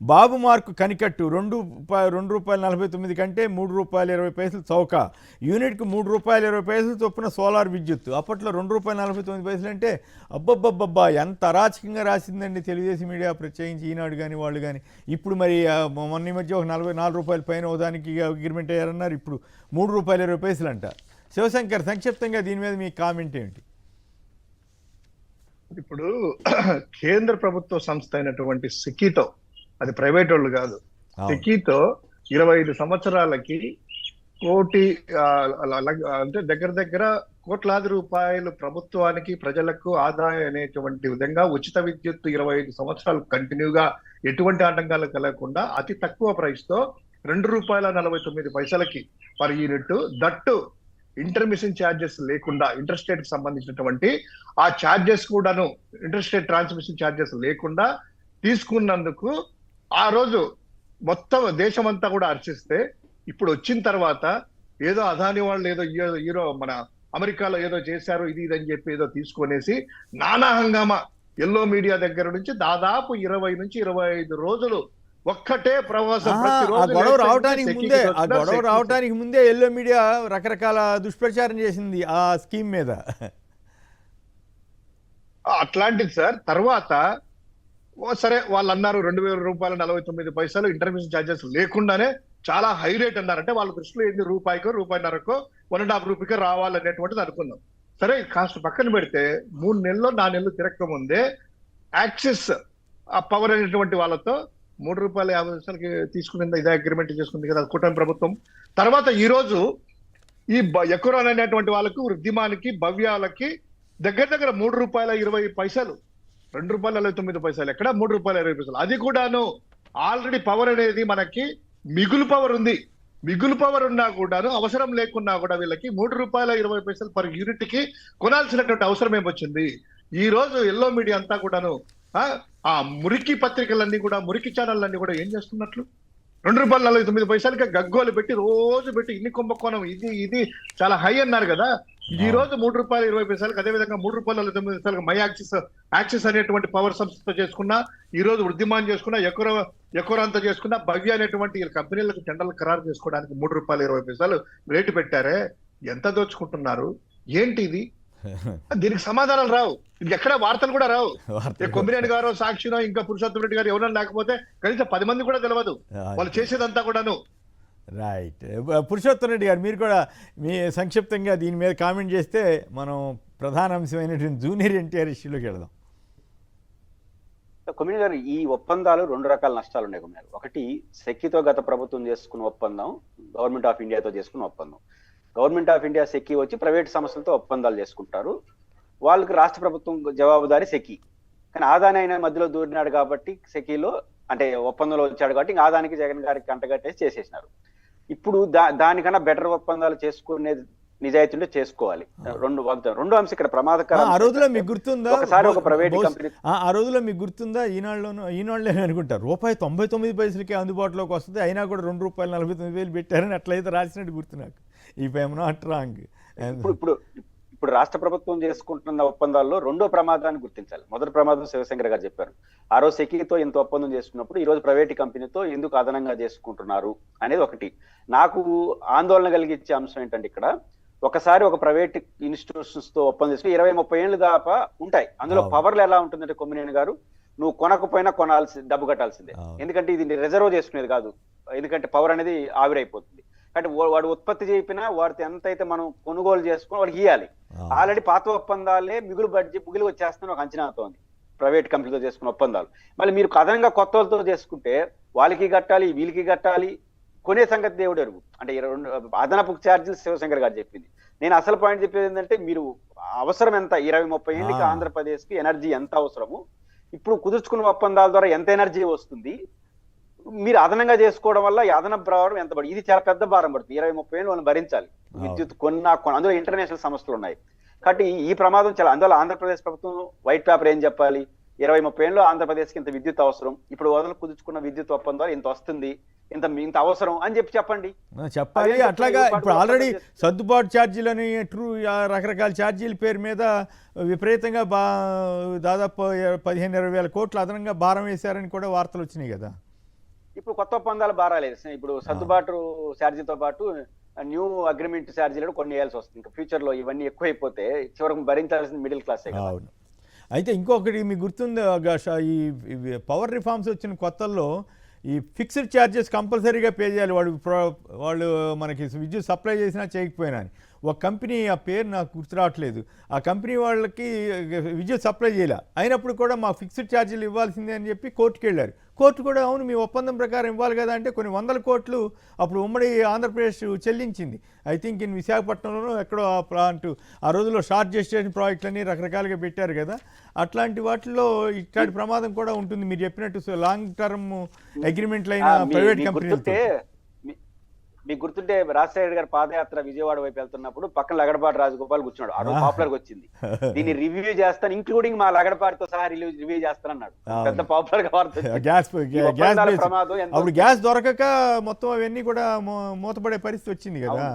బాబు mark కనికట్టు ₹2.49 కంటే ₹3.20 చౌక యూనిట్కు ₹3.20 చొప్పున సోలార్ విద్యుత్. అప్పట్లో ₹2.49 అంటే అబ్బబ్బబ్బబ్బా ఎంత అరాచకంగా రాసిందండి తెలుగుదేశం మీడియా, ప్రత్యేకించి ఈనాడు కానీ వాళ్ళు కానీ. ఇప్పుడు మరి మొన్న ఈ మధ్య ఒక ₹44 పైన ఒకదానికి అగ్రిమెంట్ అయ్యారన్నారు. ఇప్పుడు ₹3.20 అంట. శివశంకర్, సంక్షిప్తంగా దీని మీద మీ కామెంట్ ఏమిటి? ఇప్పుడు కేంద్ర ప్రభుత్వ సంస్థ అయినటువంటి సికీతో, అది ప్రైవేట్ వాళ్ళు కాదు, సికీతో 25 సంవత్సరాలకి కోటి అంటే దగ్గర దగ్గర కోట్లాది రూపాయలు ప్రభుత్వానికి ప్రజలకు ఆదాయం అనేటువంటి విధంగా ఉచిత విద్యుత్ 25 సంవత్సరాలు కంటిన్యూగా ఎటువంటి ఆటంకాలు కలగకుండా అతి తక్కువ ప్రైస్ తో ₹2.49 per unit, that intermission charges లేకుండా, ఇంటర్ స్టేట్ కి సంబంధించినటువంటి ఆ ఛార్జెస్ కూడాను ఇంటర్ స్టేట్ ట్రాన్స్మిషన్ ఛార్జెస్ లేకుండా తీసుకున్నందుకు ఆ రోజు మొత్తం దేశమంతా కూడా హర్షిస్తే, ఇప్పుడు వచ్చిన తర్వాత ఏదో అదాని వాళ్ళు ఏదో హీరో మన అమెరికాలో ఏదో చేశారు ఇది అని చెప్పి ఏదో తీసుకొనేసి నానా హంగామా ఎల్లో మీడియా దగ్గర నుంచి దాదాపు 20 నుంచి 25 రోజులు ఒక్కటే ప్రవాసం. గొడవ రావడానికి ముందే ఎల్లో మీడియా రకరకాల దుష్ప్రచారం చేసింది ఆ స్కీమ్ మీద. అట్లాంటిది సార్. తర్వాత సరే వాళ్ళు అన్నారు ₹2,000.49 ఇంటర్మిషన్ ఛార్జెస్ లేకుండానే చాలా హై రేట్ అన్నారు. అంటే వాళ్ళ దృష్టిలో ఏంది, రూపాయికో రూపాయిన్నరకో ₹1.50 రావాలనేటువంటిది అనుకున్నాం. సరే కాస్ట్ పక్కన పెడితే 3 నెలలు 4 నెలలు తిరక్క ముందే యాక్సిస్ ఆ పవర్ అనేటువంటి వాళ్ళతో ₹3.50 తీసుకుని ఇదే అగ్రిమెంట్ చేసుకుంది కదా కూటమి ప్రభుత్వం. తర్వాత ఈ రోజు ఈ ఎకురాన్ అనేటువంటి వాళ్ళకు, వృద్ధిమానికి, భవ్యాలకి దగ్గర దగ్గర ₹3.20, ₹2.49 ఎక్కడ, ₹3.20. అది కూడాను ఆల్రెడీ పవర్ అనేది మనకి మిగులు పవర్ ఉంది. మిగులు పవర్ ఉన్నా కూడాను అవసరం లేకున్నా కూడా వీళ్ళకి ₹3.20 పర్ యూనిట్ కి కొనాల్సినటువంటి అవసరం ఏమొచ్చింది. ఈ రోజు ఎల్లో మీడియా అంతా కూడాను ఆ మురికి పత్రికలన్నీ కూడా, మురికి ఛానళ్ళన్నీ కూడా ఏం చేస్తున్నట్లు ₹2.49 గగ్గోలు పెట్టి రోజు పెట్టి ఇన్ని కుంభకోణం ఇది చాలా హై అన్నారు కదా. ఈ రోజు ₹3.20, అదేవిధంగా ₹3.49 మై యాక్సిస్ అనేటువంటి పవర్ సంస్థతో చేసుకున్నా, ఈ రోజు వృద్ధిమాన్ చేసుకున్నా, ఎకోరాంతో చేసుకున్నా, భవ్య అనేటువంటి కంపెనీలకు టెండర్లు ఖరారు చేసుకోవడానికి ₹3.20 రేటు పెట్టారే. ఎంత దోచుకుంటున్నారు ఏంటి ఇది? దీనికి సమాధానాలు రావు, ఎక్కడ వార్తలు కూడా రావు. కొమ్మినేని గారు, సాక్షినో, ఇంకా పురుషోత్తం రెడ్డి గారు ఎవరైనా లేకపోతే కనీసం 10 మంది కూడా తెలియదు వాళ్ళు చేసేదంతా కూడాను. రైట్. పురుషోత్తం రెడ్డి గారు, మీరు కూడా మీ సంక్షిప్తంగా దీని మీద కామెంట్ చేస్తే మనం ప్రధాన అంశమైనటువంటి జూనియర్ ఎన్టీఆర్ ఇష్యూలోకి వెళదాం. కొమ్మినేని గారు, ఈ ఒప్పందాలు 2 రకాల నష్టాలు ఉన్నాయి కొమ్మినేని. ఒకటి, సెక్కితో గత ప్రభుత్వం చేసుకున్న ఒప్పందం, గవర్నమెంట్ ఆఫ్ ఇండియాతో చేసుకున్న ఒప్పందం. గవర్నమెంట్ ఆఫ్ ఇండియా సెక్కి వచ్చి ప్రైవేట్ సంస్థలతో ఒప్పందాలు చేసుకుంటారు. వాళ్ళకి రాష్ట్ర ప్రభుత్వం జవాబుదారి సెక్కి. కానీ ఆదాని అయిన మధ్యలో దూరినాడు కాబట్టి సెక్కిలో, అంటే ఒప్పందంలో వచ్చాడు కాబట్టి ఇంకా ఆదానికి జగన్ గారికి అంటగట్టేసి చేసేసినారు. ఇప్పుడు దానికన్నా బెటర్ ఒప్పందాలు చేసుకునేది నిజాయితీ ఉంటే చేసుకోవాలి. రెండో అంశం ఇక్కడ ప్రమాదకరం. ఆ రోజులో మీకు గుర్తుందా, ఒకసారి ఒక ప్రైవేట్ కంపెనీ, ఆ రోజులో మీకు గుర్తుందా, ఈనాడులో అనుకుంటారు ₹1.99 అందుబాటులోకి వస్తుంది, అయినా కూడా ₹2.49 పెట్టారని అట్లయితే రాసినట్టు గుర్తు నాకు. If I'm not wrong. ఇప్పుడు రాష్ట్ర ప్రభుత్వం చేసుకుంటున్న ఒప్పందాల్లో రెండో ప్రమాదాన్ని గుర్తించాలి. మొదటి ప్రమాదం శివశంకర్ గారు చెప్పారు. ఆ రోజు సెక్కితో ఇంత ఒప్పందం చేసుకున్నప్పుడు ఈ రోజు ప్రైవేట్ కంపెనీతో ఎందుకు అదనంగా చేసుకుంటున్నారు అనేది ఒకటి. నాకు ఆందోళన కలిగించే అంశం ఏంటంటే, ఇక్కడ ఒకసారి ఒక ప్రైవేట్ ఇన్స్టిట్యూషన్స్ తో ఒప్పందం చేసుకుని 20-30 ఏళ్ళు దాకా ఉంటాయి. అందులో పవర్లు ఎలా ఉంటుందంటే కొమ్మినేని గారు, నువ్వు కొనకపోయినా డబ్బు కట్టాల్సిందే. ఎందుకంటే ఇది రిజర్వ్ చేసుకునేది కాదు, ఎందుకంటే పవర్ అనేది ఆవిరైపోతుంది. అంటే వాడు ఉత్పత్తి చేయకపోయినా వాడితో ఎంత అయితే మనం కొనుగోలు చేసుకుని వాడికి ఇవ్వాలి. ఆల్రెడీ పాత ఒప్పందాలే మిగులు వచ్చేస్తున్న ఒక అంచనాతో ఉంది ప్రైవేట్ కంపెనీతో చేసుకున్న ఒప్పందాలు. మళ్ళీ మీరు అదనంగా కొత్త వాళ్ళతో చేసుకుంటే వాళ్ళకి కట్టాలి, వీళ్ళకి కట్టాలి, కొనే సంగతి దేవుడు ఎరుగు. అంటే అదనపు ఛార్జీలు శివశంకర్ గారు చెప్పింది. నేను అసలు పాయింట్ చెప్పేది ఏంటంటే, మీరు అవసరం ఎంత, 20-30 ఏళ్ళకి ఆంధ్రప్రదేశ్ కి ఎనర్జీ ఎంత అవసరము, ఇప్పుడు కుదుర్చుకున్న ఒప్పందాల ద్వారా ఎంత ఎనర్జీ వస్తుంది, మీరు అదనంగా చేసుకోవడం వల్ల అదనపు రావడం ఎంత పడుతుంది, ఇది చాలా పెద్ద భారం పడుతుంది. 20-30 ఏళ్ళు మనం భరించాలి విద్యుత్ అందులో ఇంటర్నేషనల్ సమస్యలు ఉన్నాయి కాబట్టి ఈ ప్రమాదం చాలా. అందువల్ల ఆంధ్రప్రదేశ్ ప్రభుత్వం వైట్ పేపర్ ఏం చెప్పాలి, 20-30 ఏళ్ళు ఆంధ్రప్రదేశ్కి ఇంత విద్యుత్ అవసరం, ఇప్పుడు వదలు కుదుర్చుకున్న విద్యుత్ ఒప్పందాలు ఇంత వస్తుంది, ఇంత అవసరం అని చెప్పండి. అట్లాగా ఇప్పుడు ఆల్రెడీ సర్దుబాటు ఛార్జీలని రకరకాల ఛార్జీల పేరు మీద విపరీతంగా దాదాపు 15-20 వేల కోట్లు అదనంగా భారం వేశారని కూడా వార్తలు వచ్చినాయి కదా. ఇప్పుడు కొత్త ఒప్పందాలు బారాలేదు. ఇప్పుడు సర్దుబాటు ఛార్జీతో పాటు న్యూ అగ్రిమెంట్ ఛార్జీలు కొన్ని వేయాల్సి వస్తుంది. ఇంకా ఫ్యూచర్ లో ఇవన్నీ ఎక్కువైపోతే చివరకు భరించాల్సింది మిడిల్ క్లాసే కదా. అవును. అయితే ఇంకొకటి మీకు గుర్తుంది ఈ పవర్ రిఫార్మ్స్ వచ్చిన కొత్తల్లో ఈ ఫిక్స్డ్ ఛార్జెస్ కంపల్సరీగా పే చేయాలి వాళ్ళు మనకి విద్యుత్ సప్లై చేసినా చేయకపోయినా అని. ఒక కంపెనీ, ఆ పేరు నాకు గుర్తు రావట్లేదు, ఆ కంపెనీ వాళ్ళకి విద్యుత్ సప్లై చేయాలి, అయినప్పుడు కూడా మా ఫిక్స్డ్ ఛార్జీలు ఇవ్వాల్సిందే అని చెప్పి కోర్టుకు వెళ్ళారు. కోర్టు కూడా అవును మీ ఒప్పందం ప్రకారం ఇవ్వాలి కదా అంటే కొన్ని వందల కోట్లు అప్పుడు ఉమ్మడి ఆంధ్రప్రదేశ్ చెల్లించింది. ఐ థింక్ ఇన్ విశాఖపట్నంలో ఎక్కడో ఆ ప్లాంట్ ఆ రోజుల్లో షార్ట్ జెస్టేషన్ ప్రాజెక్టులని రకరకాలుగా పెట్టారు కదా, అట్లాంటి వాటిల్లో ఇట్లాంటి ప్రమాదం కూడా ఉంటుంది. మీరు చెప్పినట్టు లాంగ్ టర్మ్ అగ్రిమెంట్లు అయిన ప్రైవేట్ కంపెనీలతో. మీకు గుర్తుంటే రాజశేఖర్ గారు పాదయాత్ర విజయవాడ వైపు వెళ్తున్నప్పుడు పక్కన లగడపాటి రాజగోపాల్ కూర్చున్నాడు. ఆ రోజు పాపులర్ గా వచ్చింది. దీన్ని రివ్యూ చేస్తాను, ఇంక్లూడింగ్ మా లగడపాటితో సహా రివ్యూ చేస్తానన్నాడు. పెద్ద పాపులర్ గా వార్త గ్యాస్ అప్పుడు గ్యాస్ దొరకక మొత్తం అవన్నీ కూడా మూతపడే పరిస్థితి వచ్చింది కదా.